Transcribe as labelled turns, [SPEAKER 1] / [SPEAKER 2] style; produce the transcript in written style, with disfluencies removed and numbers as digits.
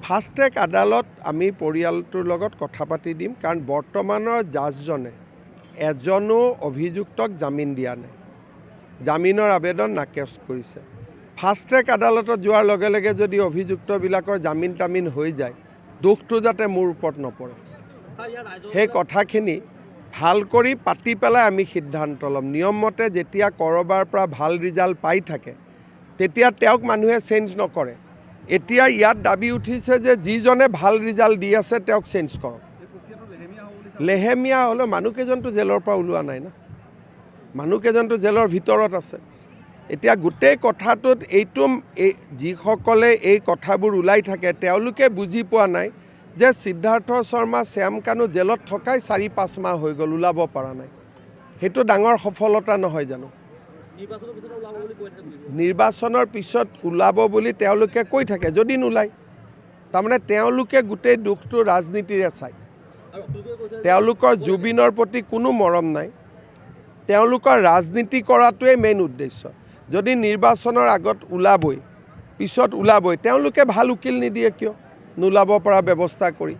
[SPEAKER 1] Fast track আদালত আমি পৰিয়ালটোৰ লগত কথা পাতি দিম, কাৰণ বৰ্তমানৰ জাজজনে এজনো অভিযুক্তক জামিন দিয়া নাই, জামিনৰ আবেদন নাকচ কৰিছে। ফাষ্ট ট্ৰেক আদালতত যোৱাৰ লগে লগে যদি অভিযুক্তবিলাকৰ জামিন তামিন হৈ যায়, দোষটো যাতে মোৰ ওপৰত নপৰে, সেই কথাখিনি ভাল কৰি পাতি পেলাই আমি সিদ্ধান্ত ল'ম। নিয়মমতে যেতিয়া ক'ৰবাৰ পৰা ভাল ৰিজাল্ট পাই থাকে তেতিয়া তেওঁক মানুহে চেঞ্জ নকৰে। এতিয়া ইয়াত দাবী উঠিছে যে যিজনে ভাল ৰিজাল্ট দি আছে তেওঁক চেঞ্জ কৰক। লেহেমীয়া হ'লেও মানুহকেইজনটো জেলৰ পৰা ওলোৱা নাই না, মানুহকেইজনটো জেলৰ ভিতৰত আছে। এতিয়া গোটেই কথাটোত এইটো যিসকলে এই কথাবোৰ ওলাই থাকে তেওঁলোকে বুজি পোৱা নাই যে সিদ্ধাৰ্থ শৰ্মা, শ্যাম কানু জেলত থকাই 4-5 মাহ হৈ গ'ল, ওলাব পৰা নাই। সেইটো ডাঙৰ সফলতা নহয় জানো? নিৰ্বাচনৰ পিছত ওলাব বুলি তেওঁলোকে কৈ থাকে, যদি নোলায় তাৰমানে তেওঁলোকে গোটেই দুখটো ৰাজনীতিৰে চায়। তেওঁলোকৰ জুবিনৰ প্ৰতি কোনো মৰম নাই, তেওঁলোকৰ ৰাজনীতি কৰাটোৱে মেইন উদ্দেশ্য। যদি নিৰ্বাচনৰ আগত ওলাবই, পিছত ওলাবই, তেওঁলোকে ভাল উকিল নিদিয়ে কিয়? নোলাব পৰা ব্যৱস্থা কৰি